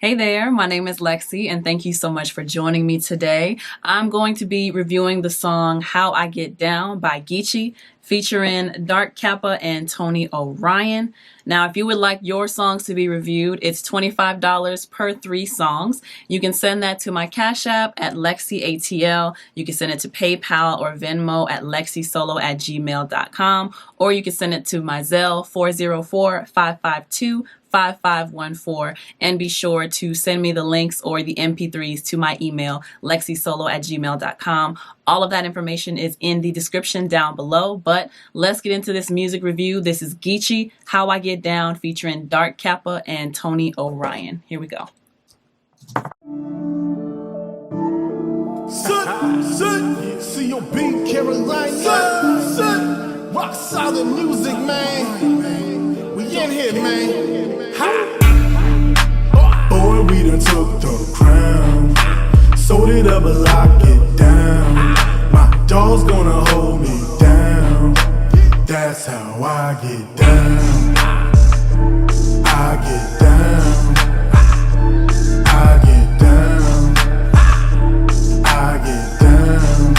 Hey there, my name is LexC, and thank you so much for joining me today. I'm going to be reviewing the song How I Get Down by Geechee, featuring Dark Kappa and Tony Orion. Now, if you would like your songs to be reviewed, it's $25 per 3 songs. You can send that to my CashApp at LexCATL. You can send it to PayPal or Venmo at lexisolo@gmail.com, or you can send it to my Zelle 404-552-5514, and be sure to send me the links or the MP3s to my email, lexisolo@gmail.com. All of that information is in the description down below, but let's get into this music review. This is Geechee, How I Get Down, featuring Dark Kappa and Tony Orion. Here we go. C.O.B. Carolina, rock solid music, man. We in here, man. Boy, we done took the crown, sold it up and lock it down. My dog's gonna hold me down. That's how I get down. I get down. I get down. I get down.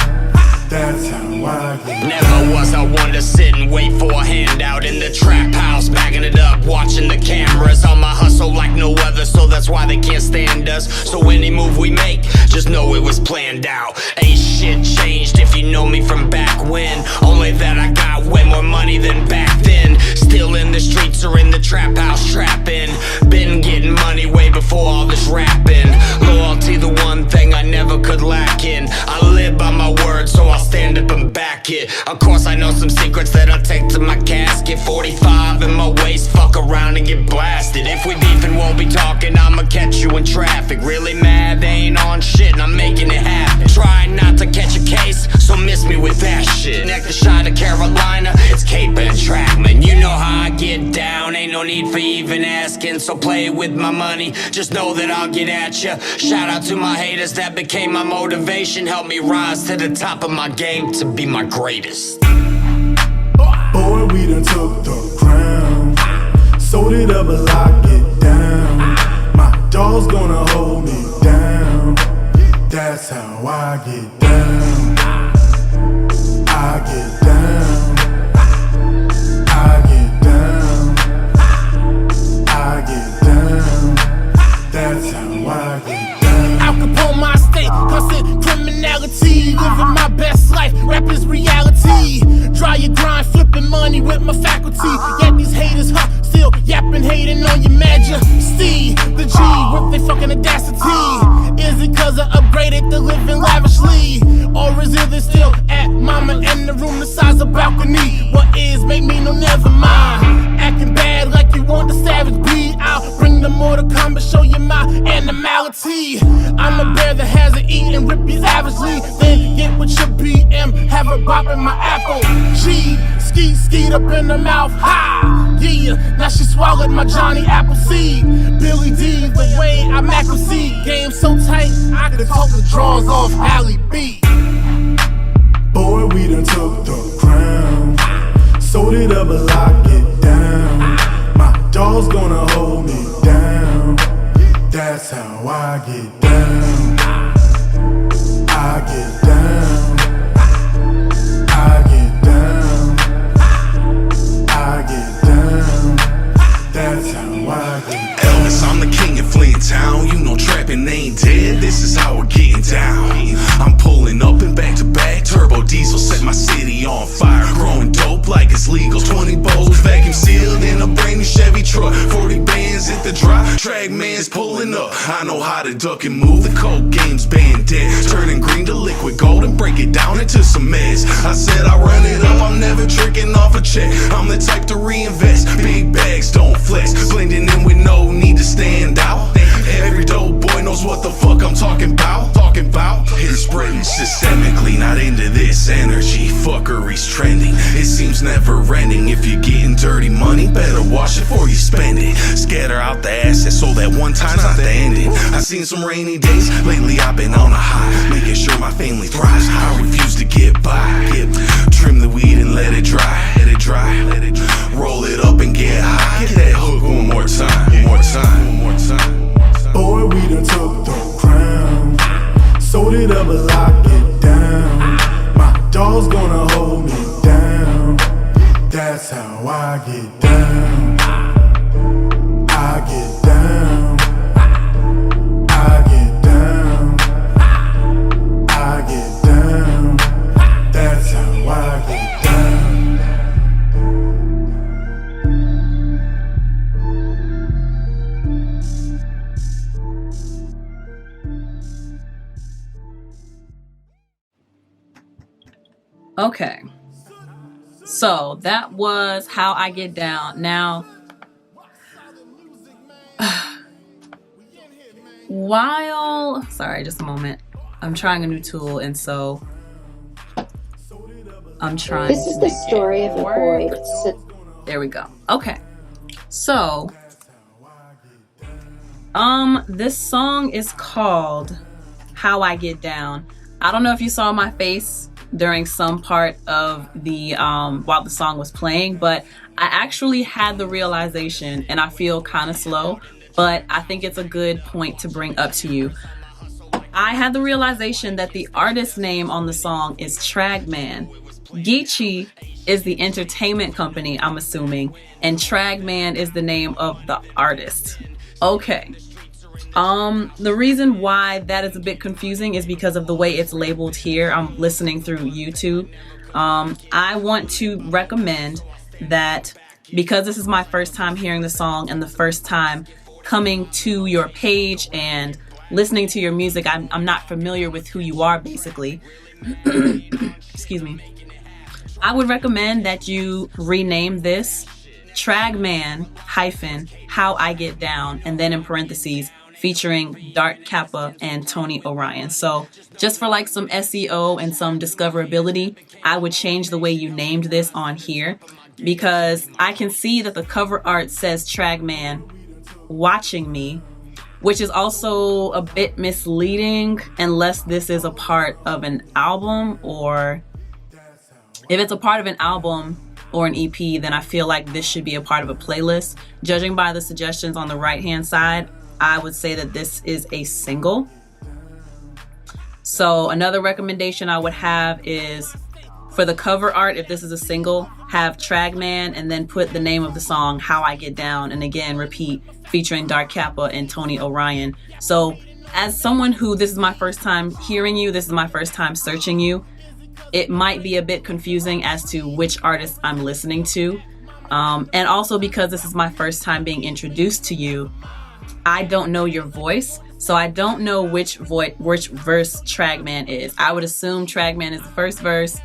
That's how I get down. Never was I one to sit and wait for a handout in the trap house, bagging it up, watching the cameras on my hustle like no other, so that's why they can't stand us. So any move we make, just know it was planned out. Ain't shit changed if you know me from back when, only that I got way more money than back then. Still in the streets or in the trap house trapping, been getting money way before all this rapping. Loyalty, the one thing I never could lack in. I live by my word, so I'll stand up and back it. Of course I know some secrets that I'll take to my casket. 45 in my waist, fuck around and get blasted. If we beefing, won't be talking, I'ma catch you in traffic. Really mad, they ain't on shit and I'm making it happen. Trying not to catch a case, so miss me with that shit. Next to shine to Carolina, it's Cape and Tragman. You know how I get down, ain't no need for even asking. So play with my money, just know that I'll get at ya. Shout out to my haters, that became my motivation. Help me rise to the top of my game to be my greatest. Boy, we done took the crown, sold it up and lock it down. My dog's gonna hold me down. That's how I get down. I get down. I get down. I get down. That's how I get down. Al Capone, my state, constant criminality. Living my best life, rap is reality. Dry your grind, flipping money with my faculty. Yet these haters, still yapping, hating on your majesty. The G with they fucking audacity. Is it cause I upgraded to living lavishly? Or is it they still at mama in the room the size of balcony? What is, make me no never mind. Acting bad like you want the savage beat. I'll bring the Mortal Kombat, show you my animality. I'm a bear that has an E and rip you savagely. Then get with your BM, have her bopping my apple. G, skeet up in her mouth, ha! Yeah, now she swallowed my Johnny Appleseed. Billy D, the way I macro see. Game so tight, I could talk the drawers off Alley B. Boy, we done took the crown, sold it up and lock it down. My dog's gonna hold me down. That's how I get down. I get down. I get down. I get down. That's how I get down. Elvis, I'm the king of Flint Town. You know trapping ain't dead. This is how we're getting down. I'm pulling up and back to back. Turbo diesel set my city on fire. Growing dope like it's legal. 20 bowls vacuum sealed in a brand new Chevy truck. 40 bands at the drop. Tragman's pulling up. I know how to duck and move. The coke game's banned dead. Turning green to liquid gold and break it down into some mess. I said I run it up. I'm never tricking off a check. I'm the type to reinvest. Big bags don't flex. Blending in with no need to stand out. Every dope boy knows what the fuck I'm talking about. It's spreading systemically, not into this energy. Fuckery's trending, it seems never ending. If you're getting dirty money, better wash it before you spend it. Scatter out the assets so that one time's not the ending. I've seen some rainy days, lately I've been on a high, making sure my family thrives. I refuse to get by. Trim the weed and let it dry. Roll it up and get high. Get that hook one more time. Boy, dogs gonna hold me down. That's how I get down. I get down. I get down. I get down. That's how I get down. Okay, so that was How I Get Down. Now, sorry, just a moment. I'm trying a new tool, and so I'm trying. This is the story of a boy. There we go. Okay, so this song is called How I Get Down. I don't know if you saw my face during some part of the while the song was playing, but I actually had the realization, and I feel kind of slow, but I think it's a good point to bring up to you. I had the realization that the artist name on the song is Tragman. Geechee is the entertainment company, I'm assuming, and Tragman is the name of the artist. Okay. The reason why that is a bit confusing is because of the way it's labeled here. I'm listening through YouTube. I want to recommend that because this is my first time hearing the song and the first time coming to your page and listening to your music, I'm not familiar with who you are, basically. Excuse me. I would recommend that you rename this Tragman How I Get Down, and then in parentheses, featuring Dark Kappa and Tony Orion. So just for like some SEO and some discoverability, I would change the way you named this on here, because I can see that the cover art says Tragman watching me, which is also a bit misleading unless this is a part of an album, or if it's a part of an album or an EP, then I feel like this should be a part of a playlist. Judging by the suggestions on the right-hand side, I would say that this is a single. So another recommendation I would have is for the cover art, if this is a single, have Tragman and then put the name of the song, How I Get Down, and again, repeat, featuring Dark Kappa and Tony Orion. So as someone who, this is my first time hearing you, this is my first time searching you, it might be a bit confusing as to which artist I'm listening to. And also because this is my first time being introduced to you, I don't know your voice, so I don't know which verse Tragman is. I would assume Tragman is the first verse,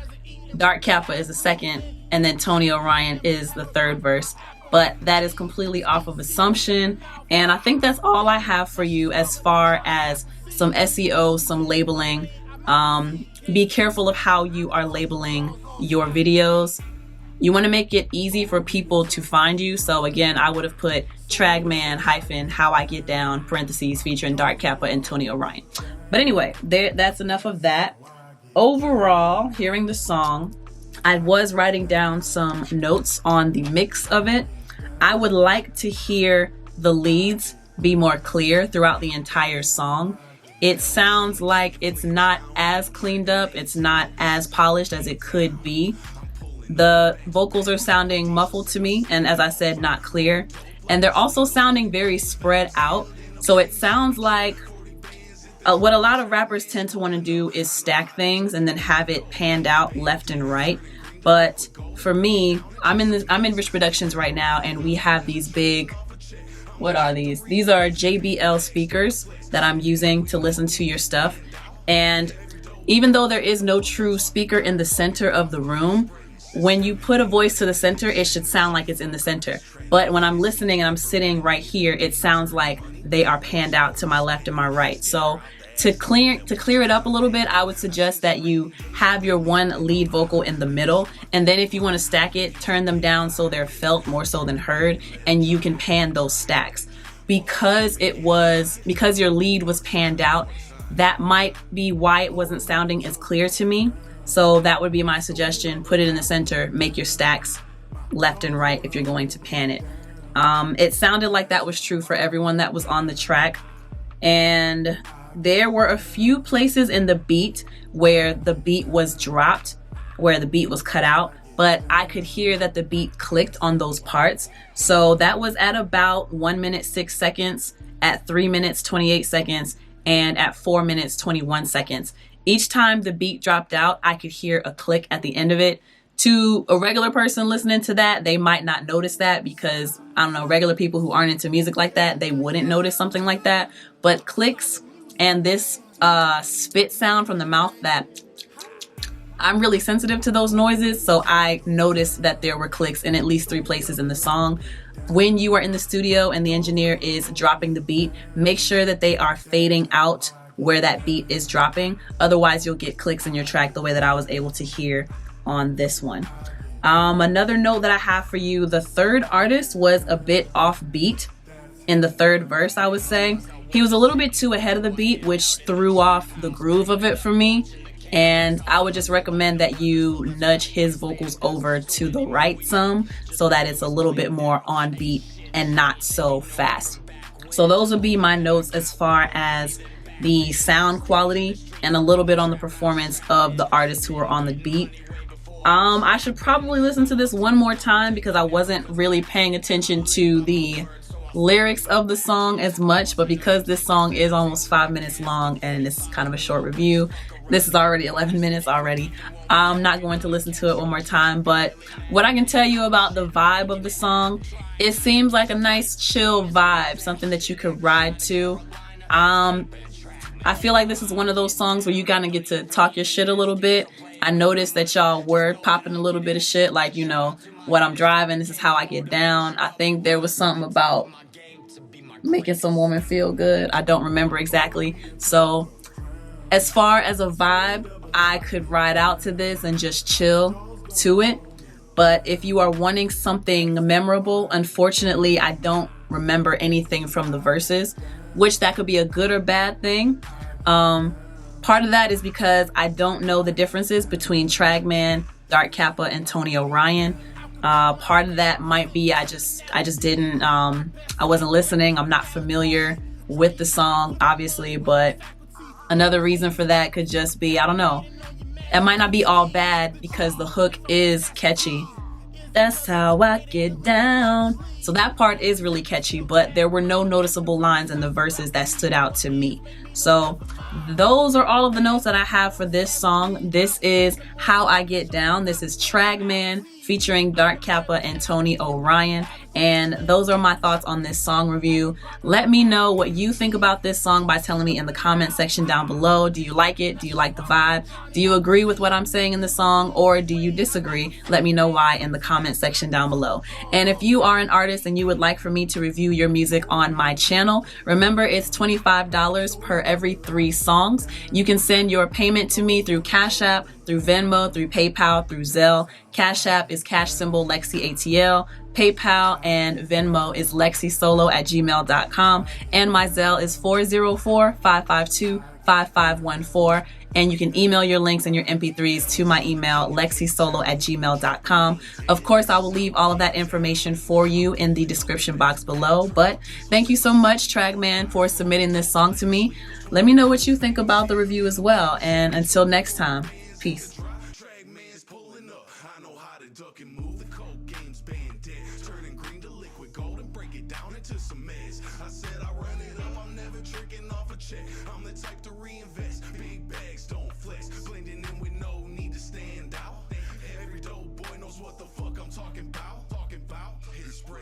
Dark Kappa is the second, and then Tony Orion is the third verse. But that is completely off of assumption, and I think that's all I have for you as far as some SEO, some labeling. Be careful of how you are labeling your videos. You want to make it easy for people to find you. So again, I would have put Tragman How I Get Down, parentheses, featuring Dark Kappa and Tony Orion. But anyway, that's enough of that. Overall, hearing the song, I was writing down some notes on the mix of it. I would like to hear the leads be more clear throughout the entire song. It sounds like it's not as cleaned up, it's not as polished as it could be. The vocals are sounding muffled to me, and as I said, not clear. And they're also sounding very spread out. So it sounds like what a lot of rappers tend to want to do is stack things and then have it panned out left and right. But for me, I'm in Rich Productions right now, and we have these big, what are these? These are JBL speakers that I'm using to listen to your stuff. And even though there is no true speaker in the center of the room, when you put a voice to the center, it should sound like it's in the center. But when I'm listening and I'm sitting right here, it sounds like they are panned out to my left and my right. So to clear it up a little bit, I would suggest that you have your one lead vocal in the middle, and then if you want to stack it, turn them down so they're felt more so than heard, and you can pan those stacks. Because your lead was panned out, that might be why it wasn't sounding as clear to me. So that would be my suggestion. Put it in the center, make your stacks left and right if you're going to pan it. It sounded like that was true for everyone that was on the track. And there were a few places in the beat where the beat was dropped. where the beat was cut out, but I could hear that the beat clicked on those parts. So that was at about 1 minute 6 seconds, at 3 minutes 28 seconds, and at 4 minutes 21 seconds. Each time the beat dropped out, I could hear a click at the end of it. To a regular person listening to that, they might not notice that because, I don't know, regular people who aren't into music like that, they wouldn't notice something like that. But clicks and this spit sound from the mouth, that I'm really sensitive to those noises, so I noticed that there were clicks in at least 3 places in the song. When you are in the studio and the engineer is dropping the beat, make sure that they are fading out where that beat is dropping. Otherwise, you'll get clicks in your track the way that I was able to hear on this one. Another note that I have for you, the third artist was a bit off beat in the third verse, I would say. He was a little bit too ahead of the beat, which threw off the groove of it for me. And I would just recommend that you nudge his vocals over to the right some so that it's a little bit more on beat and not so fast. So those would be my notes as far as the sound quality and a little bit on the performance of the artists who were on the beat. I should probably listen to this one more time because I wasn't really paying attention to the lyrics of the song as much, but because this song is almost 5 minutes long and it's kind of a short review, this is already 11 minutes already. I'm not going to listen to it one more time, but what I can tell you about the vibe of the song, it seems like a nice chill vibe, something that you could ride to. I feel like this is one of those songs where you kind of get to talk your shit a little bit. I noticed that y'all were popping a little bit of shit, like, you know, what I'm driving, this is how I get down. I think there was something about making some woman feel good. I don't remember exactly. So as far as a vibe, I could ride out to this and just chill to it. But if you are wanting something memorable, unfortunately, I don't remember anything from the verses, which that could be a good or bad thing. Part of that is because I don't know the differences between Tragman, Dark Kappa, and Tony Orion. Part of that might be I just didn't, I wasn't listening. I'm not familiar with the song, obviously, but another reason for that could just be, I don't know. It might not be all bad because the hook is catchy. That's how I get down. So that part is really catchy, but there were no noticeable lines in the verses that stood out to me. So those are all of the notes that I have for this song. This is How I Get Down. This is Tragman featuring Dark Kappa and Tony Orion. And those are my thoughts on this song review. Let me know what you think about this song by telling me in the comment section down below. Do you like it? Do you like the vibe? Do you agree with what I'm saying in the song, or do you disagree? Let me know why in the comment section down below. And if you are an artist and you would like for me to review your music on my channel, remember it's $25 per every 3 songs. You can send your payment to me through CashApp, through Venmo, through PayPal, through Zelle. CashApp is cash symbol LexCATL. PayPal and Venmo is lexisolo@gmail.com. And my Zelle is 404-552-5514. And you can email your links and your MP3s to my email, lexisolo@gmail.com. Of course, I will leave all of that information for you in the description box below. But thank you so much, Tragman, for submitting this song to me. Let me know what you think about the review as well. And until next time, peace. Tragman's pulling up. I know how to duck and move. The coke game's been dead. Turning green to liquid gold and break it down into some mess. I said I run it up. I'm never tricking off a check. I'm the type to reinvest. Big bags don't flex. Blending in with no need to stand out. Every dope boy knows what the fuck I'm talking about.